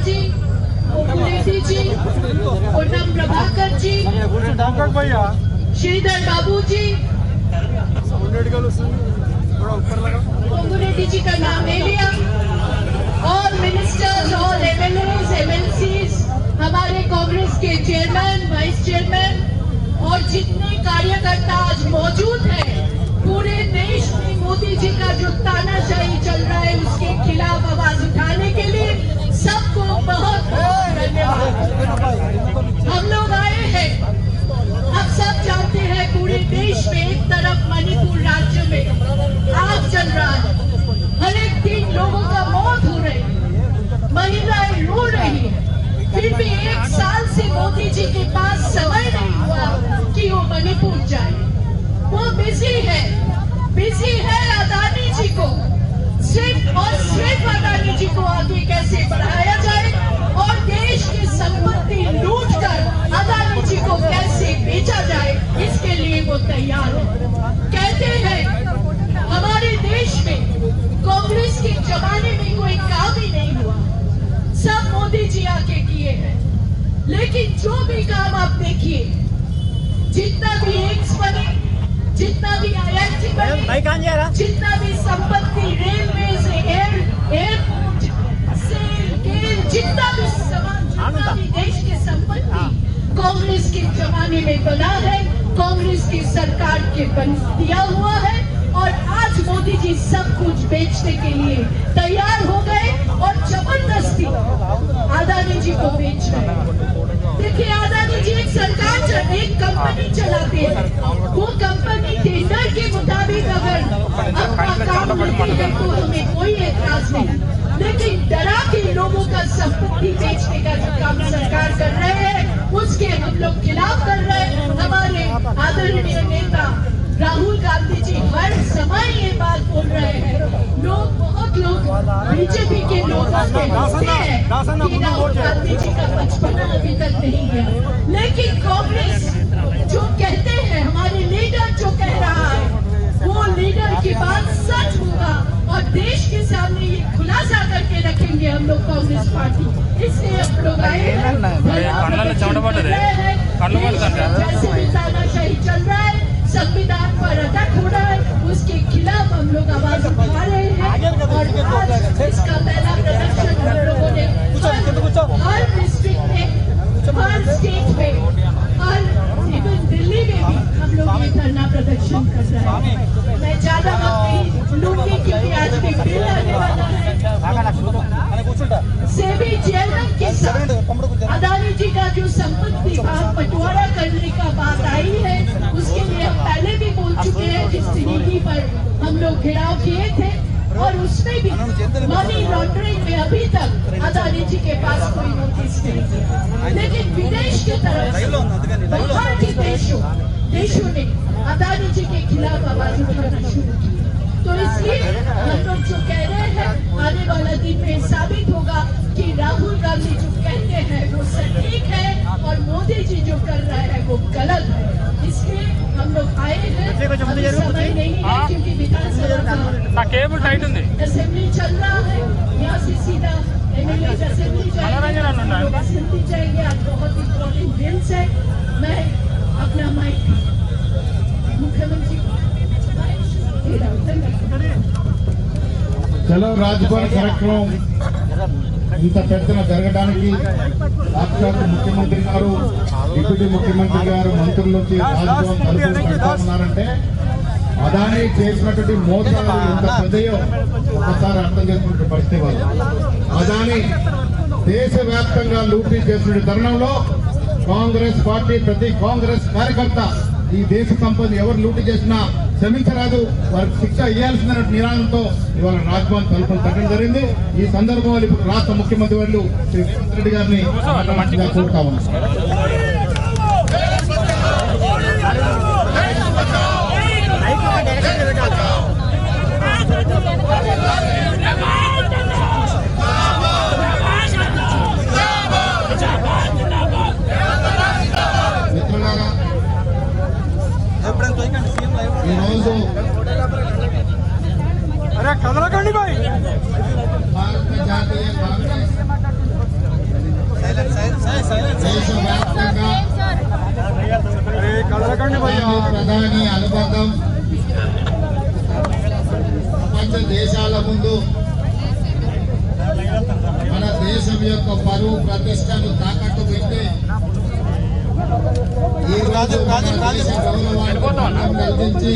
जी, ओपुलेटी जी, पूनम प्रभाकर जी, श्रीधर बाबू जी, ओपुलेटी जी का नाम ले लिया। और मिनिस्टर्स और एमएलएज, एमएलसीज, हमारे कांग्रेस के चेयरमैन, वाइस चेयरमैन और जितने कार्यकर्ता आज मौजूद हैं, पूरे देश में मोदी जी का जो तानाशाही चल रहा है उसके खिलाफ आवाज उठाने के लिए सबको बहुत बहुत धन्यवाद। हम लोग आए हैं, अब सब जानते हैं पूरे देश में एक तरफ मणिपुर राज्य में आग चल रहा है, हर एक दिन लोगों का मौत हो रही है, महिलाएं रो रही है, फिर भी 1 साल से मोदी जी के पास समय नहीं हुआ कि वो मणिपुर जाए। वो बिजी है अदानी जी को सिर्फ और सिर्फ अदानी जी को आगे कैसे बढ़ाया जाए और देश की संपत्ति लूट कर अदानी जी को कैसे बेचा जाए, इसके लिए वो तैयार है। कहते हैं हमारे देश में कांग्रेस के जमाने में कोई काम ही नहीं हुआ, सब मोदी जी आके किए हैं। लेकिन जो भी काम आप देखिए, जितना भी एम्स बने, जितना भी IIT बने, जितना भी संपत्ति रेलवे से एयरपोर्ट से जितना भी सामान, जितना भी देश की संपत्ति कांग्रेस के जमाने में बना है, कांग्रेस की सरकार के बन दिया हुआ है। और आज मोदी जी सब कुछ बेचने के लिए तैयार हो गए और जबरदस्ती अदानी जी को बेच रहे हैं। देखिए अदानी जी एक सरकार, एक कंपनी चलाते हैं, वो कंपनी टेंडर के मुताबिक अगर अपना काम करती है तो हमें कोई एतराज नहीं, लेकिन डरा के लोगों का संपत्ति बेचने का जो काम सरकार कर रहे हैं उसके हम लोग खिलाफ कर रहे हैं। हमारे आदरणीय नेता राहुल गांधी जी हर समय ये बात बोल रहे हैं, बहुत लोग बीजेपी के लोग हंसते हैं कि राहुल गांधी जी का बचपना अभी तक नहीं गया, लेकिन कांग्रेस जो कहते हैं, हमारे लीडर जो कह रहा है वो लीडर की बात सच होगा और देश के सामने ये खुलासा करके रखेंगे हम लोग कांग्रेस पार्टी। इसलिए हम लोग आए हैं, जैसे भी तानाशाही चल रहा है, संविधान पर अटैक हो रहा है, उसके खिलाफ हम लोग आवाज उठा रहे हैं। और आज इसका पहला प्रदर्शन हम लोगों ने हर डिस्ट्रिक्ट में, हर स्टेट में और इवन दिल्ली में भी हम लोग ये धरना प्रदर्शन कर रहे हैं। मैं ज्यादा वक्त नहीं लूंगी क्योंकि आज भी बिल आने वाला है। सेबी चेयरमैन के साथ अदानी जी का जो संपत्ति भाग बंटवारा करने का बात आई है, उसके लिए हम पहले भी बोल चुके हैं, जिस नीति पर हम लोग घेराव किए थे और उसमें भी मनी लॉन्ड्रिंग में अभी तक अदानी जी के पास कोई नोटिस नहीं किया, लेकिन विदेश की तरफ से बाहर के देशों ने अदानी जी के खिलाफ आवाज उठाना शुरू की। तो इसलिए हम लोग जो कह रहे हैं, आने वाला दिन में साबित होगा कि राहुल गांधी जो कहते हैं वो सटीक है और मोदी जी जो कर रहे हैं वो गलत है। इसलिए हम लोग आए हैं, अभी समय नहीं है क्योंकि विधानसभा का असेंबली चल रहा है, यहाँ से सीधा एमएलए असेंबली जाएंगे। आज बहुत इम्पोर्टेंट बिल्स है। मैं अपना माइक मुख्यमंत्री చలో రాజ్భవన్ కార్యక్రమం ఇంత పెద్దన జరగడానికి సాక్షాత్ ముఖ్యమంత్రి గారు, డిప్యూటీ ముఖ్యమంత్రి గారు, మంత్రుల నుంచి రాజ్భవన్ తలుపులు కడుతున్నారంటే అదానీ చేసినటువంటి మోసాలు ఎంత పెద్దయో ఒకసారి అర్థం చేసుకునే పరిస్థితి వాళ్ళు. అదానీ దేశవ్యాప్తంగా లూటీ చేసిన తరుణంలో కాంగ్రెస్ పార్టీ, ప్రతి కాంగ్రెస్ కార్యకర్త ఈ దేశ సంపద ఎవరు లూటీ చేసినా క్షమించరాదు, వారికి శిక్ష ఇవ్వాల్సిన నినాదంతో ఇవాళ రాజ్భవన్ తలుపులు తగ్గడం జరిగింది. ఈ సందర్భంలో ఇప్పుడు రాష్ట్ర ముఖ్యమంత్రి వర్యులు శ్రీ రేవంత్ రెడ్డి గారిని కోరుతా ఉన్నాం. ఈరోజు భారతీయ జాతీయ కాంగ్రెస్ అదాని అనుబంధం ప్రపంచ దేశాల ముందు మన దేశం యొక్క పరువు ప్రతిష్టను తాకట్టు పెట్టి ఈ రోజు మన దేశ గౌరవాన్ని భంగం కలిగించి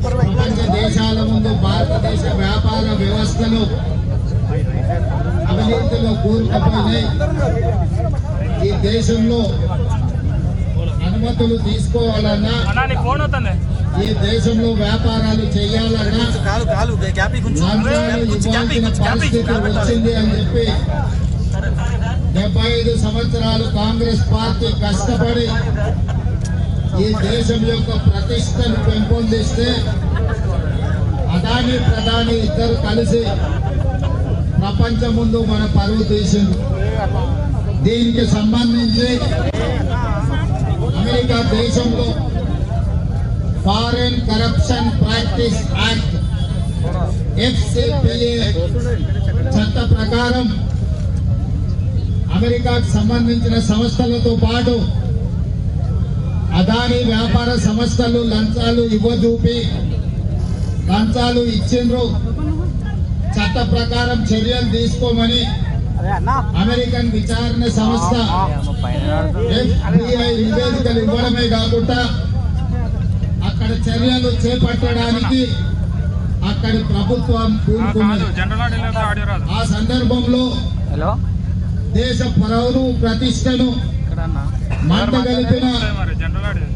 ప్రపంచ దేశాల ముందు భారతదేశ వ్యాపార వ్యవస్థలు అవినీతిలో కూరుకుపోయినాయి. ఈ దేశంలో అనుమతులు తీసుకోవాలన్నా, ఈ దేశంలో వ్యాపారాలు చేయాలన్నా లంచాలు ఇవ్వాల్సిన పరిస్థితి వచ్చింది అని చెప్పి 75 సంవత్సరాలు కాంగ్రెస్ పార్టీ కష్టపడి ఈ దేశం యొక్క ప్రతిష్టను పెంపొందిస్తే అదాని ప్రధాని ఇద్దరు కలిసి ప్రపంచం ముందు మన పరువు తీసింది. దీనికి సంబంధించి అమెరికా దేశంలో foreign corruption practice act FCPA చట్ట ప్రకారం అమెరికాకు సంబంధించిన సంస్థలతో పాటు అదాని వ్యాపార సంస్థలు లంచాలు ఇవ్వజూపి లంచాలు ఇచ్చిండ్రు, చట్ట ప్రకారం చర్యలు తీసుకోమని అమెరికన్ విచారణ సంస్థ FBI నివేదికలు ఇవ్వడమే కాకుండా అక్కడ చర్యలు చేపట్టడానికి అక్కడి ప్రభుత్వం కూరుకున్నది. ఆ సందర్భంలో దేశ పరువు ప్రతిష్టను మంటగలిపిన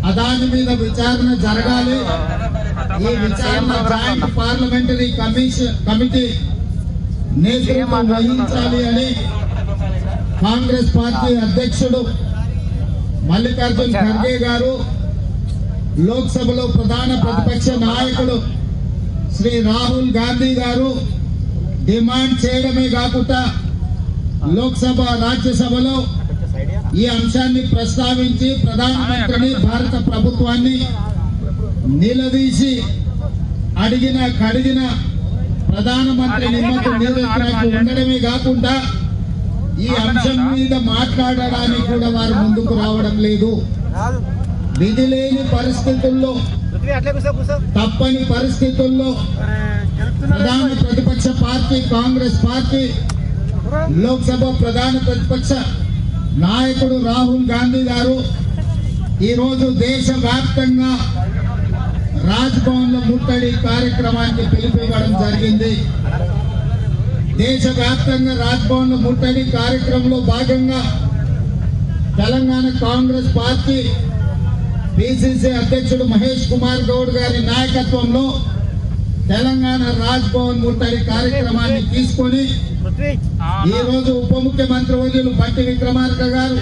అదాని మీద విచారణ జరగాలి. ఈ విచారణ జాయింట్ పార్లమెంటరీ కమిటీ నేతృత్వం వహించాలి అని కాంగ్రెస్ పార్టీ అధ్యక్షుడు మల్లికార్జున్ ఖర్గే గారు, లోక్సభలో ప్రధాన ప్రతిపక్ష నాయకుడు శ్రీ రాహుల్ గాంధీ గారు డిమాండ్ చేయడమే కాకుండా లోక్సభ రాజ్యసభలో ఈ అంశాన్ని ప్రస్తావించి ప్రధానమంత్రిని భారత ప్రభుత్వాన్ని నిలదీసి అడిగిన కడిగిన ప్రధానమంత్రి నిమ్మకు నీరెత్తినట్టు ఉండడమే కాకుండా ఈ అంశం మీద మాట్లాడడానికి కూడా వారు ముందుకు రావడం లేదు. విధి లేని పరిస్థితుల్లో, తప్పని పరిస్థితుల్లో ప్రధాన ప్రతిపక్ష పార్టీ కాంగ్రెస్ పార్టీ లోక్సభ ప్రధాన ప్రతిపక్ష నాయకుడు రాహుల్ గాంధీ గారు ఈరోజు దేశవ్యాప్తంగా రాజ్భవన్ లో ముట్టడి కార్యక్రమానికి పిలుపునివ్వడం జరిగింది. దేశవ్యాప్తంగా రాజ్భవన్ లో ముట్టడి కార్యక్రమంలో భాగంగా తెలంగాణ కాంగ్రెస్ పార్టీ పిసిసి అధ్యక్షుడు మహేష్ కుమార్ గౌడ్ గారి నాయకత్వంలో తెలంగాణ రాజ్భవన్ ముట్టడి కార్యక్రమాన్ని తీసుకొని ఈ రోజు ఉప ముఖ్యమంత్రి వర్యులు బట్టి విక్రమార్క గారు,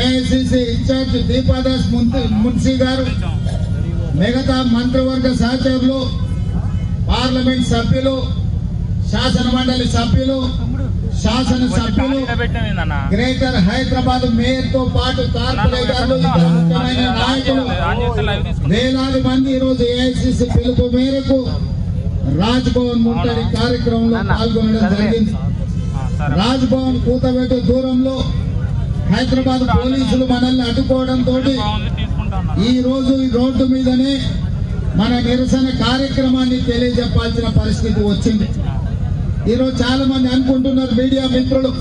ఏఐసిసి ఇన్ఛార్జ్ దీపాదాస్ మున్సీ గారు, మిగతా మంత్రివర్గ సహచరులు, పార్లమెంట్ సభ్యులు, శాసన మండలి సభ్యులు, శాసన సభ్యులు, గ్రేటర్ హైదరాబాద్ మేయర్ తో పాటు కార్పొరేటర్లు, ఇతర ముఖ్యమైన నాయకులు వేలాది మంది ఈ రోజు ఏఐసిసి పిలుపు మేరకు రాజ్భవన్ ముట్టడి కార్యక్రమంలో పాల్గొనడం జరిగింది. రాజ్భవన్ కూతబెట్టు దూరంలో హైదరాబాద్ పోలీసులు మనల్ని అడ్డుకోవడంతో ఈ రోజు ఈ రోడ్డు మీదనే మన నిరసన కార్యక్రమాన్ని తెలియజెప్పాల్సిన పరిస్థితి వచ్చింది. ఈరోజు చాలా మంది అనుకుంటున్నారు మీడియా మిత్రులు,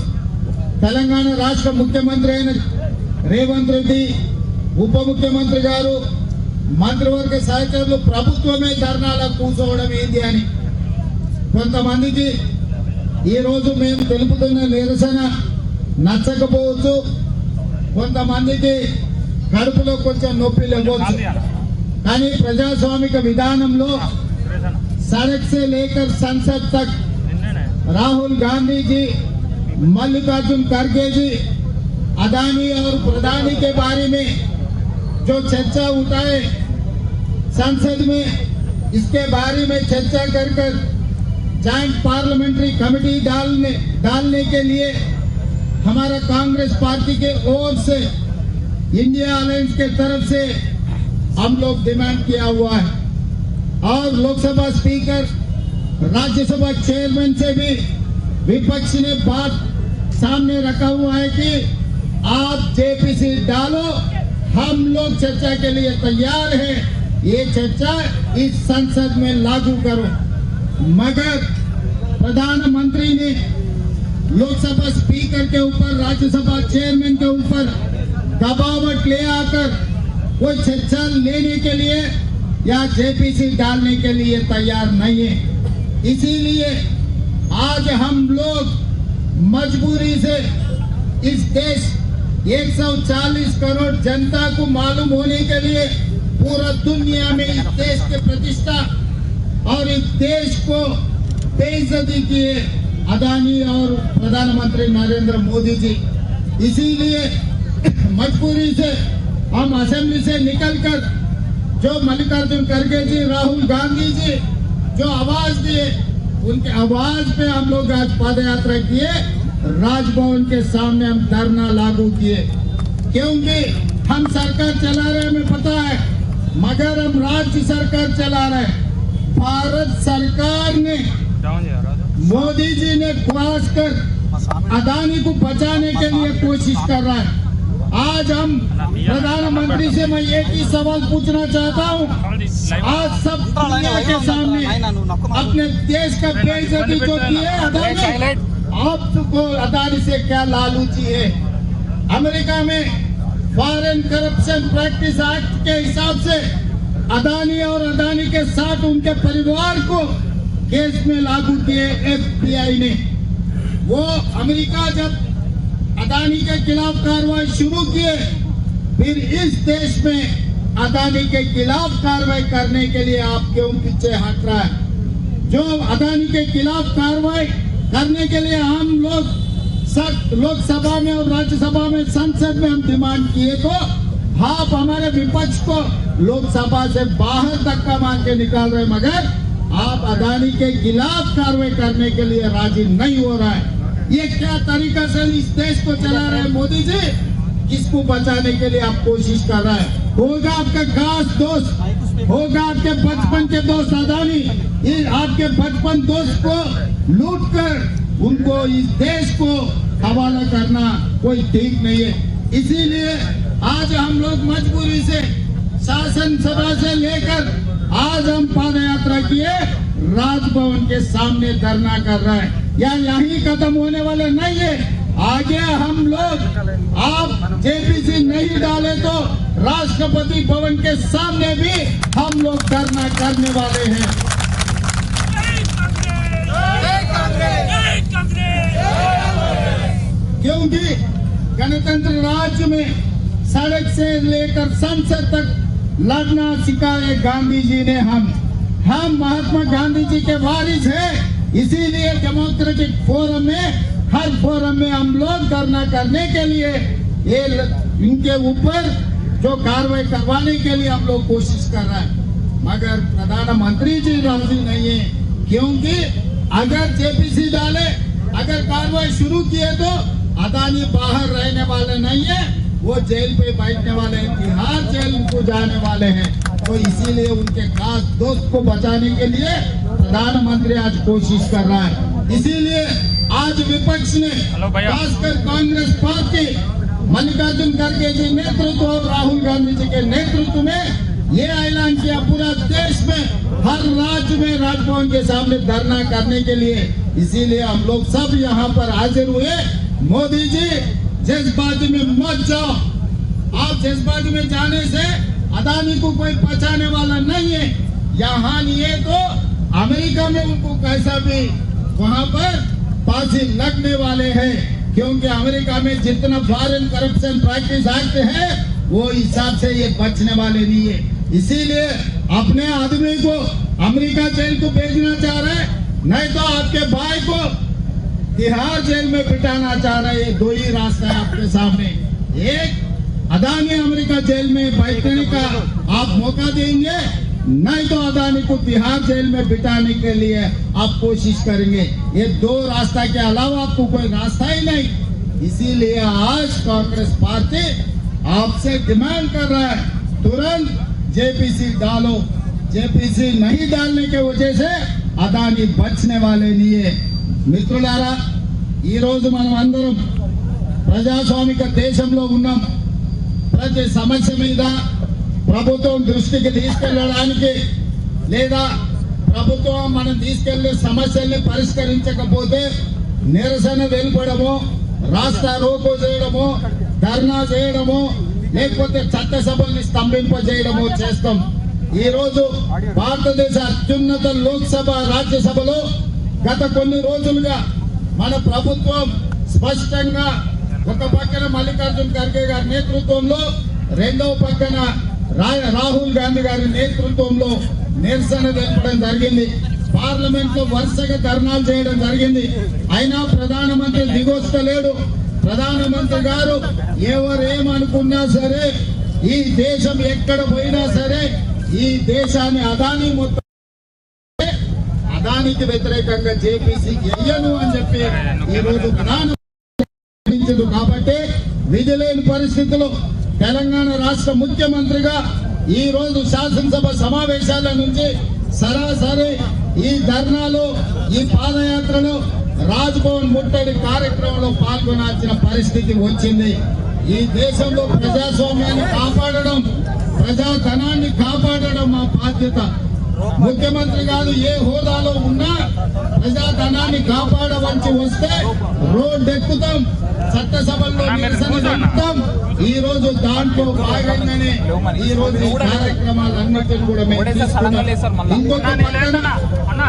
తెలంగాణ రాష్ట్ర ముఖ్యమంత్రి అయిన రేవంత్ రెడ్డి, ఉప ముఖ్యమంత్రి గారు, మంత్రివర్గ సహచరులు ప్రభుత్వమే ధర్నాలో కూర్చోవడం ఏంది అని. కొంతమందికి ఈ రోజు మేము తెలుపుతున్న నిరసన నచ్చకపోవచ్చు, కొంతమందికి కడుపులో కొంచెం నొప్పి లేవచ్చు. కానీ ప్రజాస్వామిక విధానంలో సడక్ సే లేకర్ సంసద్ తక్ రాహుల్ गांधी जी, मल्लिकार्जुन खड़गे जी अदानी और प्रधानी के बारे में जो चर्चा उठाए संसद में, इसके बारे में चर्चा कर जॉइंट पार्लियामेंट्री कमेटी डालने के लिए हमारा कांग्रेस पार्टी के ओर से इंडिया अलायंस के तरफ से हम लोग डिमांड किया हुआ है। और लोकसभा स्पीकर, राज्यसभा चेयरमैन से भी विपक्ष ने बात सामने रखा हुआ है कि आप जेपीसी डालो, हम लोग चर्चा के लिए तैयार हैं। ये चर्चा इस संसद में लागू करो। मगर प्रधानमंत्री ने लोकसभा स्पीकर के ऊपर, राज्यसभा चेयरमैन के ऊपर दबावट ले आकर कोई चर्चा लेने के लिए या जेपीसी डालने के लिए तैयार नहीं है। इसीलिए आज हम लोग मजबूरी से इस देश 140 करोड़ जनता को मालूम होने के लिए पूरा दुनिया में इस देश की प्रतिष्ठा और इस देश को बेइज्जती किए अदानी और प्रधानमंत्री नरेंद्र मोदी जी। इसीलिए मजबूरी से हम असेंबली से निकलकर जो मल्लिकार्जुन खड़गे जी, राहुल गांधी जी जो आवाज दिए, उनके आवाज पे हम लोग आज पद यात्रा किए, राजभवन के सामने हम धरना लागू किए। क्योंकि हम सरकार चला रहे, हमें पता है, मगर हम राज्य सरकार चला रहे हैं। भारत सरकार ने, मोदी जी ने खुलास कर अदानी को बचाने के लिए कोशिश कर रहा है। आज हम प्रधानमंत्री से मैं एक ही सवाल पूछना चाहता हूँ। आज सब दुनिया के सामने अपने देश का बेइज्जती जो की है अदानी, आपको अदानी से क्या लालूची है? अमेरिका में फॉरेन करप्शन प्रैक्टिस एक्ट के हिसाब से अदानी और अदानी के साथ उनके परिवार को केस में लागू किए FBI ने। वो अमेरिका जब अदानी के खिलाफ कार्रवाई शुरू किए, फिर इस देश में अदानी के खिलाफ कार्रवाई करने के लिए आप क्यों पीछे हट रहा है? जो अदानी के खिलाफ कार्रवाई करने के लिए हम लोग लोकसभा में और राज्यसभा में, संसद में हम डिमांड किए, तो आप हमारे विपक्ष को लोकसभा से बाहर धक्का मार के निकाल रहे, मगर आप अदानी के खिलाफ कार्रवाई करने के लिए राजी नहीं हो रहा है। ये क्या तरीका से इस देश को चला रहे हैं मोदी जी? किसको बचाने के लिए आप कोशिश कर रहे हैं? होगा आपका खास दोस्त, होगा आपके बचपन के दोस्त अदानी, ये आपके बचपन दोस्त को लूट कर उनको इस देश को हवाला करना कोई ठीक नहीं है। इसीलिए आज हम लोग मजबूरी से शासन सभा से लेकर आज हम पद यात्रा किए, राजभवन के सामने धरना कर रहे हैं। या यही खत्म होने वाले नहीं है, आगे हम लोग, आप जेपीसी नहीं डाले तो राष्ट्रपति भवन के सामने भी हम लोग धरना करने वाले हैं। क्योंकि गणतंत्र राज्य में सड़क से लेकर संसद तक लड़ना सिखाए गांधी जी ने। हम महात्मा गांधी जी के वारिस हैं। इसीलिए डेमोक्रेटिक फोरम में, हर फोरम में हम लोग धरना करने के लिए, ये इनके ऊपर जो कार्रवाई करवाने के लिए हम लोग कोशिश कर रहे हैं, मगर प्रधानमंत्री जी राजी नहीं है। क्योंकि अगर जेपीसी डाले, अगर कार्रवाई शुरू किए तो अदानी बाहर रहने वाले नहीं है, वो जेल पे बैठने वाले हैं, तिहाड़ जेल को जाने वाले हैं। तो इसीलिए उनके खास दोस्त को बचाने के लिए प्रधानमंत्री आज कोशिश कर रहा है। इसीलिए आज विपक्ष ने, खासकर कांग्रेस पार्टी, मल्लिकार्जुन खड़गे जी नेतृत्व और राहुल गांधी जी के नेतृत्व में ये ऐलान किया, पूरा देश में हर राज्य में राजभवन के सामने धरना करने के लिए। इसीलिए हम लोग सब यहाँ पर हाजिर हुए। मोदी जी, जज्बाती में मत जाओ। आप जज्बाती में जाने से अदानी को कोई बचाने वाला नहीं है। यहाँ नहीं है तो अमेरिका में उनको कैसा भी वहाँ पर फांसी लगने वाले हैं। क्योंकि अमेरिका में जितना फॉरेन करप्शन प्रैक्टिस एक्ट है, वो हिसाब से ये बचने वाले नहीं है। इसीलिए अपने आदमी को अमेरिका जेल को भेजना चाह रहे हैं, नहीं तो आपके भाई को तिहाड़ जेल में बिठाना चाह रहे हैं। दो ही रास्ता है आपके सामने, एक अदानी अमेरिका जेल में बैठने का आप मौका देंगे, नहीं तो अदानी को तिहाड़ जेल में बिठाने के लिए आप कोशिश करेंगे। ये दो रास्ता के अलावा आपको कोई रास्ता ही नहीं। इसीलिए आज कांग्रेस पार्टी आपसे डिमांड कर रहा है, तुरंत जेपीसी डालो। जेपीसी नहीं डालने के वजह से अदानी बचने वाले नहीं है। మిత్రులారా, ఈ రోజు మనం అందరం ప్రజాస్వామిక దేశంలో ఉన్నాం. ప్రతి సమస్య మీద ప్రభుత్వం దృష్టికి తీసుకెళ్ళడానికి లేదా ప్రభుత్వం మనం తీసుకెళ్లే సమస్యల్ని పరిష్కరించకపోతే నిరసన తెలుపడము, రాస్తా రోకో చేయడము, ధర్నా చేయడము, లేకపోతే చట్టసభల్ని స్తంభింపజేయడము చేస్తాం. ఈ రోజు భారతదేశ అత్యున్నత లోక్సభ రాజ్యసభలో గత కొన్ని రోజులుగా మన ప్రభుత్వం స్పష్టంగా ఒక పక్కన మల్లికార్జున్ ఖర్గే గారి నేతృత్వంలో, రెండవ పక్కన రాహుల్ గాంధీ గారి నేతృత్వంలో నిరసన తెలపడం జరిగింది. పార్లమెంట్ లో వరుసగా ధర్నాలు చేయడం జరిగింది. అయినా ప్రధానమంత్రి దిగొస్తలేడు. ప్రధానమంత్రి గారు ఎవరేమనుకున్నా సరే, ఈ దేశం ఎక్కడ పోయినా సరే, ఈ దేశాన్ని అదానికి వ్యతిరేకంగా జేపీసీ ఎయ్యను అని చెప్పి ఈ రోజు ప్రధానమంత్రి కాబట్టి విధి లేని పరిస్థితుల్లో తెలంగాణ రాష్ట్ర ముఖ్యమంత్రిగా ఈ రోజు శాసనసభ సమావేశాల నుంచి సరాసరి ఈ ధర్నాలో, ఈ పాదయాత్రలో, రాజ్ భవన్ ముట్టడి కార్యక్రమంలో పాల్గొనాల్సిన పరిస్థితి వచ్చింది. ఈ దేశంలో ప్రజాస్వామ్యాన్ని కాపాడడం, ప్రజాధనాన్ని కాపాడడం మా బాధ్యత. ముఖ్యమంత్రి గారు ఏ హోదాలో ఉన్నా ప్రజాధనాన్ని కాపాడవలసి వస్తే రోడ్డు ఎక్కుతాం, చట్టసభల్లో నిరసన చెప్తాం. ఈ రోజు దాంట్లో భాగంగానే ఈ రోజు ఈ కార్యక్రమాలన్నిటిని కూడా మేము తీసుకున్నాం. ఇంకొక పక్కన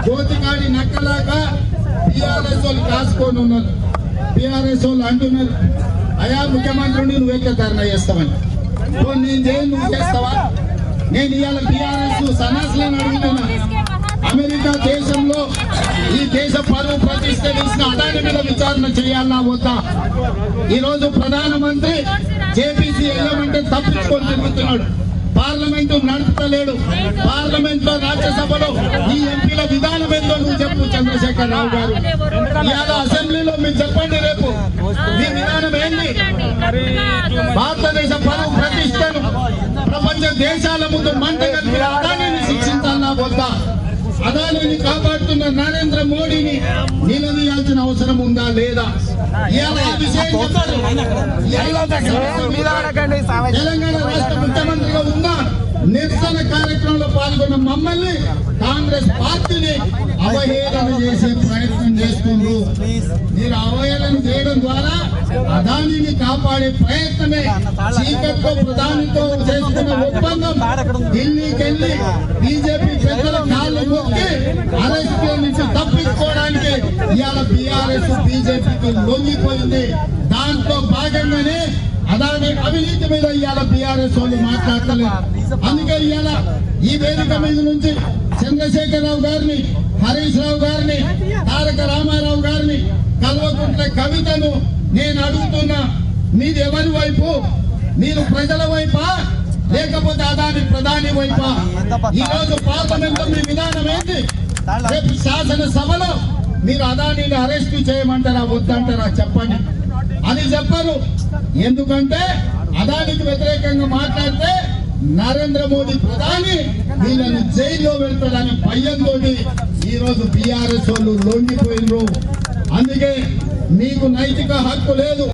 గోతికాడి నక్కలాగా టీఆర్ఎస్ వాళ్ళు కాసుకొని ఉన్నారు. టీఆర్ఎస్ వాళ్ళు అంటున్నారు, అయా ముఖ్యమంత్రిని నువ్వెక్క ధర్నా చేస్తావని. నేను చేయను, నువ్వు చేస్తావా? నేను ఇవాళ టీఆర్ఎస్ సన్నాసులను అడుగుతున్నా. అమెరికా దేశంలో ఈ దేశ పరువు ప్రతిష్ట తీసిన అదాని మీద విచారణ చేయాలన్నా వద్దా? ఈ రోజు ప్రధానమంత్రి జేపీసీ వెళ్ళమంటే తప్పించుకొని తిరుగుతున్నాడు. పార్లమెంటు నడుపుతలేడు. పార్లమెంట్ లో, రాజ్యసభలో ఈ ఎంపీల విధానం ఏందో నువ్వు చెప్పు చంద్రశేఖర్ రావు గారు. ఇవాళ అసెంబ్లీలో మీరు చెప్పండి, రేపు మీ విధానం ఏంటి? భారతదేశ పరువు ప్రతిష్టను ప్రపంచ దేశాల ముందు మంట కలిపి అదానిని శిక్షించాలన్నా వద్దా? అదానిని కాపాడుతున్న నరేంద్ర మోడీని నిలదీయాల్సిన అవసరం ఉందా లేదా? ఇవాళ ఆ విషయం చెప్పారు. తెలంగాణ రాష్ట్ర ముఖ్యమంత్రిగా ఉన్న నిరసన కార్యక్రమంలో పాల్గొన్న మమ్మల్ని కాంగ్రెస్ పార్టీని అవహేళన చేసే ప్రయత్నం చేస్తున్నారు. మీరు అవహేళన చేయడం ద్వారా అదానిని కాపాడే ప్రయత్నమే. చీకట్లో ప్రధానితో చేసుకున్న ఒప్పందం ఢిల్లీకి వెళ్లి బీజేపీ పెద్దల కాళ్ళు మొక్కి అరెస్ట్ నుంచి తప్పించుకోవడానికి ఇవాళ బీఆర్ఎస్ బీజేపీకి లొంగిపోయింది. దాంట్లో భాగంగానే అదాని అవినీతి మీద ఇవాళ బీఆర్ఎస్ వాళ్ళు మాట్లాడతలేదు. అందుకే ఇవాళ ఈ వేదిక మీద నుంచి చంద్రశేఖరరావు గారిని, హరీష్ రావు గారిని, తారక రామారావు గారిని, కల్వకుంట్ల కవితను నేను అడుగుతున్నా, మీది ఎవరి వైపు? మీరు ప్రజల వైపా లేకపోతే అదాని ప్రధాని వైపా? ఈ రోజు పార్లమెంట్ లో మీ విధానం ఏంటి? రేపు శాసనసభలో మీరు అదానిని అరెస్ట్ చేయమంటారా వద్దంటారా చెప్పండి. అది చెప్పరు. ఎందుకంటే అదానికి వ్యతిరేకంగా మాట్లాడితే నరేంద్ర మోడీ ప్రధాని వీళ్ళని జైల్లో పెడతాడని భయంతో ఈ రోజు బీఆర్ఎస్ వాళ్ళు లొంగిపోయినరు. అందుకే మీకు నైతిక హక్కు లేదు.